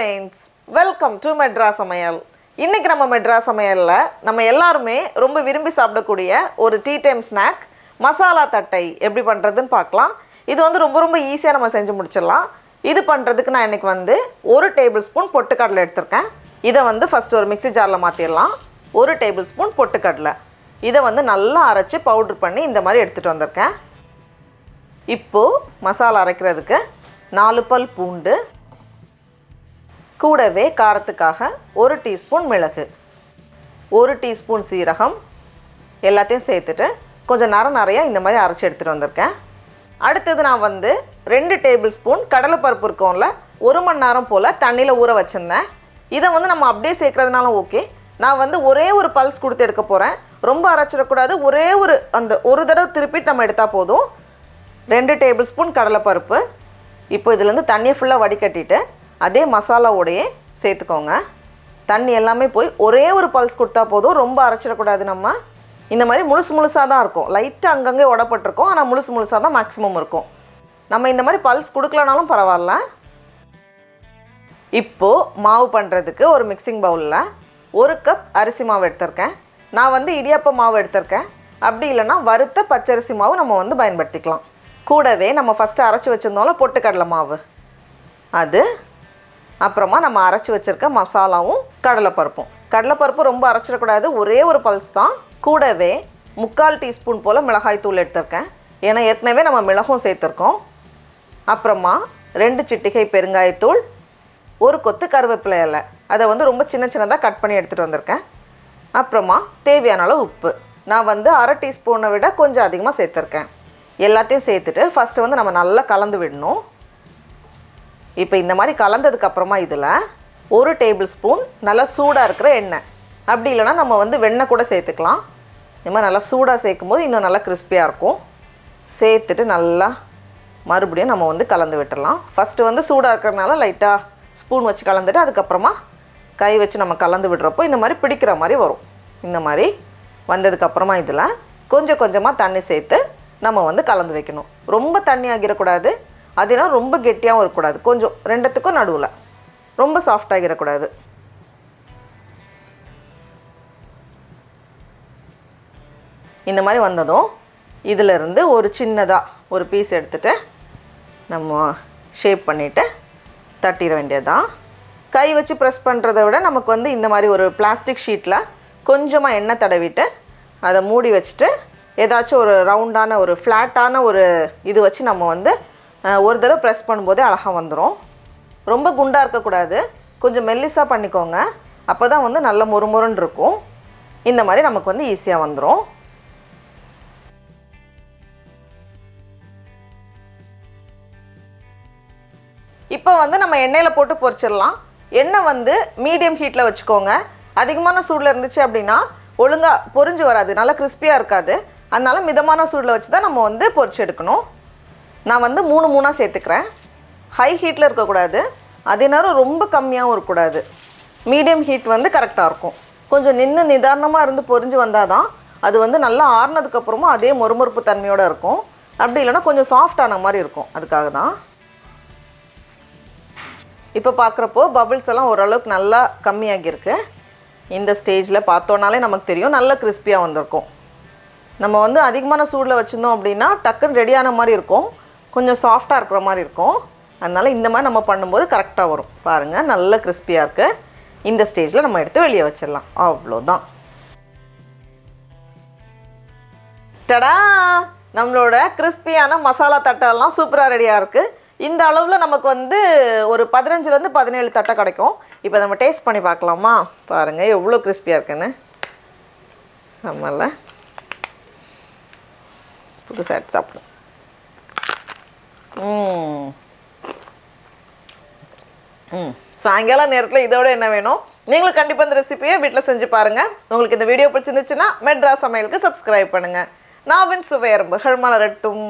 friends, welcome to Madras Samayal. இன்னைக்கு நம்ம Madras Samayalல நம்ம எல்லாரும் ரொம்ப விரும்பி சாப்பிடக்கூடிய ஒரு டீ டைம் ஸ்நாக் மசாலா தட்டை எப்படி பண்றதுன்னு பார்க்கலாம். இது வந்து ரொம்ப ஈஸியா நம்ம செஞ்சு முடிச்சிடலாம். இது பண்றதுக்கு நான் இன்னைக்கு வந்து 1 டேபிள்ஸ்பூன் பொட்டுக்கடலை எடுத்துர்க்கேன். இத வந்து ஃபர்ஸ்ட் ஒரு மிக்ஸி ஜார்ல மாத்திரலாம். 1 டேபிள்ஸ்பூன் பொட்டுக்கடலை. இத வந்து நல்லா அரைச்சு பவுடர் பண்ணி இந்த மாதிரி எடுத்துட்டு வந்திருக்கேன். இப்போ மசாலா அரைக்கிறதுக்கு 4 பல் பூண்டு, கூடவே காரத்துக்காக 1 டீஸ்பூன் மிளகு, 1 டீஸ்பூன் சீரகம் எல்லாத்தையும் சேர்த்துட்டு கொஞ்சம் நிறைய இந்த மாதிரி அரைச்சு எடுத்துட்டு வந்திருக்கேன். அடுத்தது நான் வந்து 2 டேபிள்ஸ்பூன் கடலைப்பருப்பு இருக்கும்ல 1 மணி நேரம் போல் தண்ணியில் ஊற வச்சுருந்தேன். இதை வந்து நம்ம அப்படியே சேர்க்கறதுனால ஓகே. நான் வந்து ஒரே ஒரு பல்ஸ் கொடுத்து எடுக்க போகிறேன். ரொம்ப அரைச்சிடக்கூடாது. ஒரு தடவை திருப்பிட்டு நம்ம எடுத்தால் போதும். 2 டேபிள்ஸ்பூன் கடலைப்பருப்பு. இப்போ இதுலேருந்து தண்ணியை ஃபுல்லாக வடிகட்டிட்டு அதே மசாலாவோடையே சேர்த்துக்கோங்க. தண்ணி எல்லாமே போய் ஒரே ஒரு பல்ஸ் கொடுத்தா போதும். ரொம்ப அரைச்சிடக்கூடாது. நம்ம இந்த மாதிரி முழுசாக தான் இருக்கும். லைட்டாக அங்கங்கே உடப்பட்டிருக்கும். ஆனால் முழுசாக தான் மேக்ஸிமம் இருக்கும். நம்ம இந்த மாதிரி பல்ஸ் கொடுக்கலனாலும் பரவாயில்ல. இப்போது மாவு பண்ணுறதுக்கு ஒரு மிக்சிங் பவுலில் 1 கப் அரிசி மாவு எடுத்திருக்கேன். நான் வந்து இடியாப்ப மாவு எடுத்திருக்கேன். அப்படி இல்லைன்னா வறுத்த பச்சரிசி மாவு நம்ம வந்து பயன்படுத்திக்கலாம். கூடவே நம்ம ஃபஸ்ட்டு அரைச்சி வச்சுருந்தோம்ல பொட்டுக்கடலை மாவு, அது அப்புறமா நம்ம அரைச்சி வச்சுருக்க மசாலாவும் கடலைப்பருப்பும் ரொம்ப அரைச்சிடக்கூடாது. ஒரே ஒரு பல்ஸ் தான். கூடவே 3/4 டீஸ்பூன் போல் மிளகாய் தூள் எடுத்திருக்கேன். ஏன்னா ஏற்கனவே நம்ம மிளகும் சேர்த்துருக்கோம். அப்புறமா 2 சிட்டிகை பெருங்காயத்தூள், 1 கொத்து கருவேப்பிலை இலை, அதை வந்து ரொம்ப சின்னதாக கட் பண்ணி எடுத்துகிட்டு வந்திருக்கேன். அப்புறமா தேவையான அளவு உப்பு. நான் வந்து 1/2 டீஸ்பூனை விட கொஞ்சம் அதிகமாக சேர்த்துருக்கேன். எல்லாத்தையும் சேர்த்துட்டு ஃபஸ்ட்டு வந்து நம்ம நல்லா கலந்து விடணும். இப்போ இந்த மாதிரி கலந்ததுக்கப்புறமா இதில் 1 டேபிள் ஸ்பூன் நல்லா சூடாக இருக்கிற எண்ணெய், அப்படி இல்லைனா நம்ம வந்து வெண்ணெய் கூட சேர்த்துக்கலாம். இந்த மாதிரி நல்லா சூடாக சேர்க்கும்போது இன்னும் நல்லா கிறிஸ்பியாக இருக்கும். சேர்த்துட்டு நல்லா மறுபடியும் நம்ம வந்து கலந்து விட்டுடலாம். ஃபஸ்ட்டு வந்து சூடாக இருக்கிறதுனால லைட்டாக ஸ்பூன் வச்சு கலந்துட்டு அதுக்கப்புறமா கை வச்சு நம்ம கலந்து விடுறப்போ இந்த மாதிரி பிடிக்கிற மாதிரி வரும். இந்த மாதிரி வந்ததுக்கப்புறமா இதில் கொஞ்சமாக தண்ணி சேர்த்து நம்ம வந்து கலந்து வைக்கணும். ரொம்ப தண்ணி ஆகிடக்கூடாது, அதெல்லாம் ரொம்ப கெட்டியாகவும் இருக்கக்கூடாது. கொஞ்சம் ரெண்டுத்துக்கும் நடுவில், ரொம்ப சாஃப்ட் ஆகிடக்கூடாது. இந்த மாதிரி வந்ததும் இதிலிருந்து ஒரு சின்னதாக ஒரு பீஸ் எடுத்துகிட்டு நம்ம ஷேப் பண்ணிவிட்டு தட்டிட வேண்டியதுதான். கை வச்சு ப்ரெஸ் பண்ணுறதை விட நமக்கு வந்து இந்த மாதிரி ஒரு பிளாஸ்டிக் ஷீட்டில் கொஞ்சமாக எண்ணெய் தடவிட்டு அதை மூடி வச்சுட்டு ஏதாச்சும் ஒரு ரவுண்டான ஒரு ஃப்ளாட்டான ஒரு இது வச்சு நம்ம வந்து ஒரு தடவை ப்ரெஸ் பண்ணும்போதே அழகாக வந்துடும். ரொம்ப குண்டாக இருக்கக்கூடாது, கொஞ்சம் மெல்லிஸாக பண்ணிக்கோங்க. அப்போ தான் வந்து நல்ல மொறுமொறுன்னு இருக்கும். இந்த மாதிரி நமக்கு வந்து ஈஸியாக வந்துடும். இப்போ வந்து நம்ம எண்ணெயில் போட்டு பொரிச்சிடலாம். எண்ணெய் வந்து மீடியம் ஹீட்டில் வச்சுக்கோங்க. அதிகமான சூடில் இருந்துச்சு அப்படின்னா ஒழுங்காக பொரிஞ்சு வராது, நல்லா கிறிஸ்பியாக இருக்காது. அதனால மிதமான சூடில் வச்சு தான் நம்ம வந்து பொரிச்சு எடுக்கணும். நான் வந்து 3 சேர்த்துக்கிறேன். ஹை ஹீட்டில் இருக்கக்கூடாது, அதே நேரம் ரொம்ப கம்மியாகவும் இருக்கக்கூடாது. மீடியம் ஹீட் வந்து கரெக்டாக இருக்கும். கொஞ்சம் நிதானமாக இருந்து பொரிஞ்சு வந்தால் தான் அது வந்து நல்லா ஆறுனதுக்கப்புறமும் அதே மொறுமொறுப்பு தன்மையோடு இருக்கும். அப்படி இல்லைன்னா கொஞ்சம் சாஃப்டான மாதிரி இருக்கும். அதுக்காக தான் இப்போ பார்க்குறப்போ பபிள்ஸ் எல்லாம் ஓரளவுக்கு நல்லா கம்மியாகிருக்கு. இந்த ஸ்டேஜில் பார்த்தோன்னாலே நமக்கு தெரியும் நல்லா கிறிஸ்பியாக வந்திருக்கும். நம்ம வந்து அதிகமான சூடில் வச்சுருந்தோம் அப்படின்னா டக்குன்னு ரெடியான மாதிரி இருக்கும், கொஞ்சம் சாஃப்டாக இருக்கிற மாதிரி இருக்கும். அதனால் இந்த மாதிரி நம்ம பண்ணும்போது கரெக்டாக வரும். பாருங்கள், நல்ல கிறிஸ்பியாக இருக்குது. இந்த ஸ்டேஜில் நம்ம எடுத்து வெளியே வச்சிடலாம். அவ்வளோதான். டடா, நம்மளோட கிறிஸ்பியான மசாலா தட்டெல்லாம் சூப்பராக ரெடியாக இருக்குது. இந்த அளவில் நமக்கு வந்து ஒரு 15லேருந்து 17 தட்டை கிடைக்கும். இப்போ நம்ம டேஸ்ட் பண்ணி பார்க்கலாமா? பாருங்கள் எவ்வளோ கிறிஸ்பியாக இருக்குன்னு. ஆமாம்ல, புதுசாக எடுத்து சாப்பிடும். சாயங்காலம் நேரத்தில் இதோட என்ன வேணும்? நீங்களும் கண்டிப்பாக இந்த ரெசிபியை வீட்டில் செஞ்சு பாருங்கள். உங்களுக்கு இந்த வீடியோ பிடிச்சிருந்துச்சுன்னா மெட்ராஸ் சமையலுக்கு சப்ஸ்கிரைப் பண்ணுங்கள். நாவின் சுவை எறும்புகள் மலரட்டும்.